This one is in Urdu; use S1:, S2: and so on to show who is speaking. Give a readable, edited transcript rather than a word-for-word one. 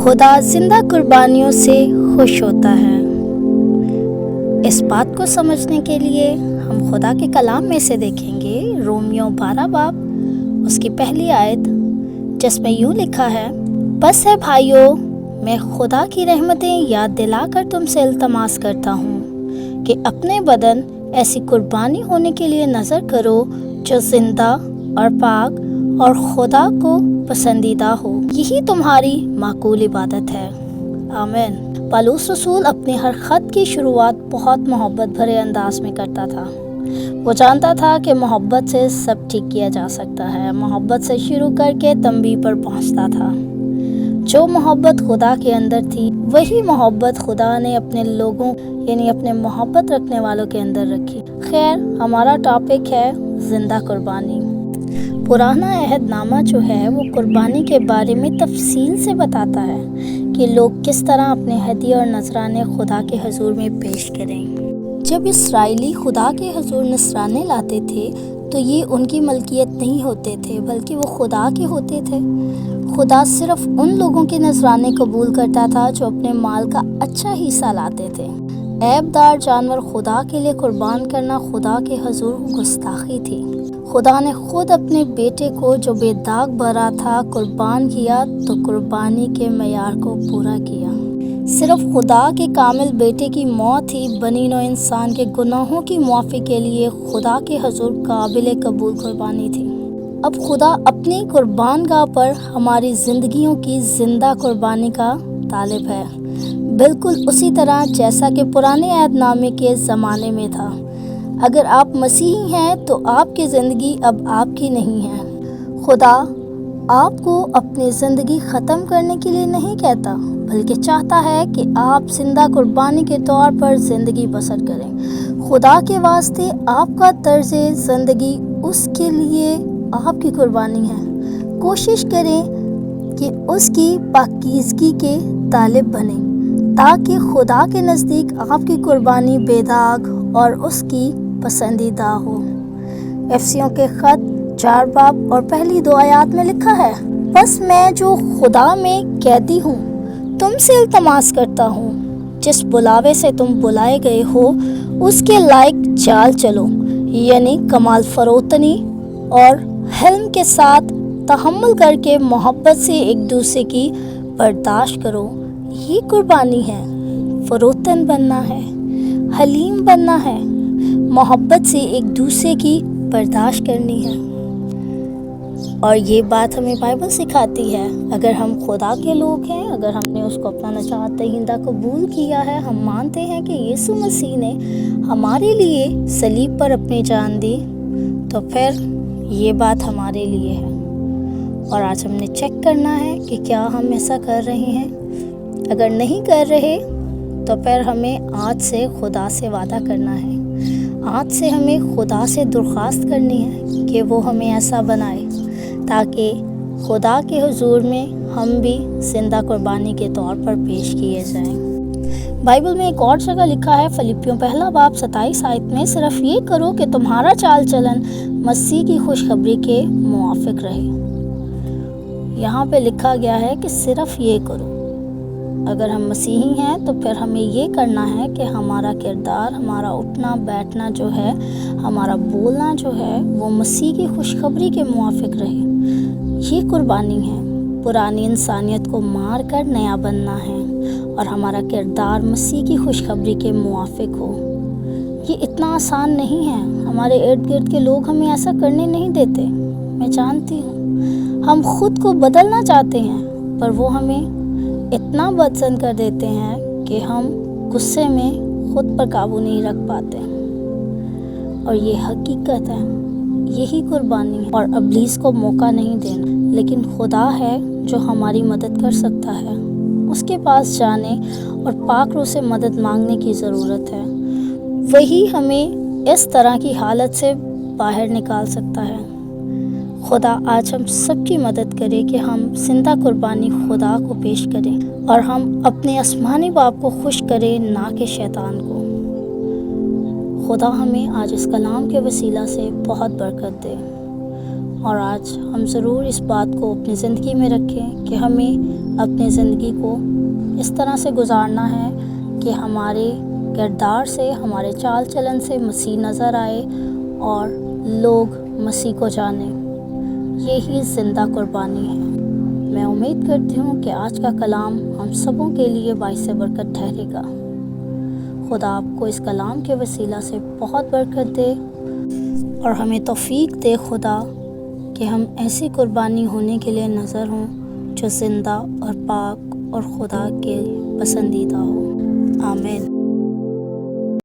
S1: خدا زندہ قربانیوں سے خوش ہوتا ہے۔ اس بات کو سمجھنے کے لیے ہم خدا کے کلام میں سے دیکھیں گے رومیو 12 باب اس کی پہلی آیت، جس میں یوں لکھا ہے، بس ہے بھائیو، میں خدا کی رحمتیں یاد دلا کر تم سے التماس کرتا ہوں کہ اپنے بدن ایسی قربانی ہونے کے لیے نظر کرو جو زندہ اور پاک اور خدا کو پسندیدہ ہو، یہی تمہاری معقول عبادت ہے۔ آمین۔ پالوس رسول اپنے ہر خط کی شروعات بہت محبت بھرے انداز میں کرتا تھا۔ وہ جانتا تھا کہ محبت سے سب ٹھیک کیا جا سکتا ہے۔ محبت سے شروع کر کے تنبیہ پر پہنچتا تھا۔ جو محبت خدا کے اندر تھی، وہی محبت خدا نے اپنے لوگوں یعنی اپنے محبت رکھنے والوں کے اندر رکھی۔ خیر، ہمارا ٹاپک ہے زندہ قربانی۔ پرانا عہد نامہ جو ہے وہ قربانی کے بارے میں تفصیل سے بتاتا ہے کہ لوگ کس طرح اپنے ہدیے اور نذرانے خدا کے حضور میں پیش کریں۔ جب اسرائیلی خدا کے حضور نذرانے لاتے تھے تو یہ ان کی ملکیت نہیں ہوتے تھے، بلکہ وہ خدا کے ہوتے تھے۔ خدا صرف ان لوگوں کے نذرانے قبول کرتا تھا جو اپنے مال کا اچھا حصہ لاتے تھے۔ عیب دار جانور خدا کے لیے قربان کرنا خدا کے حضور گستاخی تھی۔ خدا نے خود اپنے بیٹے کو جو بے داغ برا تھا قربان کیا تو قربانی کے معیار کو پورا کیا۔ صرف خدا کے کامل بیٹے کی موت ہی بنی نوع انسان کے گناہوں کی معافی کے لیے خدا کے حضور قابل قبول قربانی تھی۔ اب خدا اپنی قربان گاہ پر ہماری زندگیوں کی زندہ قربانی کا طالب ہے، بالکل اسی طرح جیسا کہ پرانے عہد نامے کے زمانے میں تھا۔ اگر آپ مسیحی ہیں تو آپ کی زندگی اب آپ کی نہیں ہے۔ خدا آپ کو اپنی زندگی ختم کرنے کے لیے نہیں کہتا، بلکہ چاہتا ہے کہ آپ زندہ قربانی کے طور پر زندگی بسر کریں۔ خدا کے واسطے آپ کا طرز زندگی اس کے لیے آپ کی قربانی ہے۔ کوشش کریں کہ اس کی پاکیزگی کے طالب بنیں تاکہ خدا کے نزدیک آپ کی قربانی بے داغ اور اس کی پسندیدہ ہو۔ افسیوں کے خط 4 باب اور پہلی 2 آیات میں لکھا ہے، بس میں جو خدا میں قیدی ہوں تم سے التماس کرتا ہوں، جس بلاوے سے تم بلائے گئے ہو اس کے لائق چال چلو، یعنی کمال فروتنی اور حلم کے ساتھ تحمل کر کے محبت سے ایک دوسرے کی برداشت کرو۔ یہ قربانی ہے، فروتن بننا ہے، حلیم بننا ہے، محبت سے ایک دوسرے کی برداشت کرنی ہے۔ اور یہ بات ہمیں بائبل سکھاتی ہے۔ اگر ہم خدا کے لوگ ہیں، اگر ہم نے اس کو اپنا نجات دہندہ قبول کیا ہے، ہم مانتے ہیں کہ یسوع مسیح نے ہمارے لیے صلیب پر اپنی جان دی، تو پھر یہ بات ہمارے لیے ہے۔ اور آج ہم نے چیک کرنا ہے کہ کیا ہم ایسا کر رہے ہیں۔ اگر نہیں کر رہے تو پھر ہمیں آج سے خدا سے وعدہ کرنا ہے، آج سے ہمیں خدا سے درخواست کرنی ہے کہ وہ ہمیں ایسا بنائے تاکہ خدا کے حضور میں ہم بھی زندہ قربانی کے طور پر پیش کیے جائیں۔ بائبل میں ایک اور جگہ لکھا ہے، فلپیوں 1 باب 27 آیت میں، صرف یہ کرو کہ تمہارا چال چلن مسیح کی خوشخبری کے موافق رہے۔ یہاں پہ لکھا گیا ہے کہ صرف یہ کرو۔ اگر ہم مسیحی ہیں تو پھر ہمیں یہ کرنا ہے کہ ہمارا کردار، ہمارا اٹھنا بیٹھنا جو ہے، ہمارا بولنا جو ہے، وہ مسیح کی خوشخبری کے موافق رہے۔ یہ قربانی ہے۔ پرانی انسانیت کو مار کر نیا بننا ہے اور ہمارا کردار مسیح کی خوشخبری کے موافق ہو۔ یہ اتنا آسان نہیں ہے۔ ہمارے ارد گرد کے لوگ ہمیں ایسا کرنے نہیں دیتے، میں جانتی ہوں۔ ہم خود کو بدلنا چاہتے ہیں پر وہ ہمیں اتنا بدظن کر دیتے ہیں کہ ہم غصے میں خود پر قابو نہیں رکھ پاتے۔ اور یہ حقیقت ہے، یہی قربانی ہے۔ اور ابلیس کو موقع نہیں دینا، لیکن خدا ہے جو ہماری مدد کر سکتا ہے۔ اس کے پاس جانے اور پاک روح سے مدد مانگنے کی ضرورت ہے۔ وہی ہمیں اس طرح کی حالت سے باہر نکال سکتا ہے۔ خدا آج ہم سب کی مدد کرے کہ ہم زندہ قربانی خدا کو پیش کریں اور ہم اپنے آسمانی باپ کو خوش کریں، نہ کہ شیطان کو۔ خدا ہمیں آج اس کلام کے وسیلہ سے بہت برکت دے۔ اور آج ہم ضرور اس بات کو اپنی زندگی میں رکھیں کہ ہمیں اپنی زندگی کو اس طرح سے گزارنا ہے کہ ہمارے کردار سے، ہمارے چال چلن سے مسیح نظر آئے اور لوگ مسیح کو جانیں۔ یہی زندہ قربانی ہے۔ میں امید کرتی ہوں کہ آج کا کلام ہم سبوں کے لیے باعث برکت ٹھہرے گا۔ خدا آپ کو اس کلام کے وسیلہ سے بہت برکت دے اور ہمیں توفیق دے خدا کہ ہم ایسی قربانی ہونے کے لیے نظر ہوں جو زندہ اور پاک اور خدا کے پسندیدہ ہو۔ آمین۔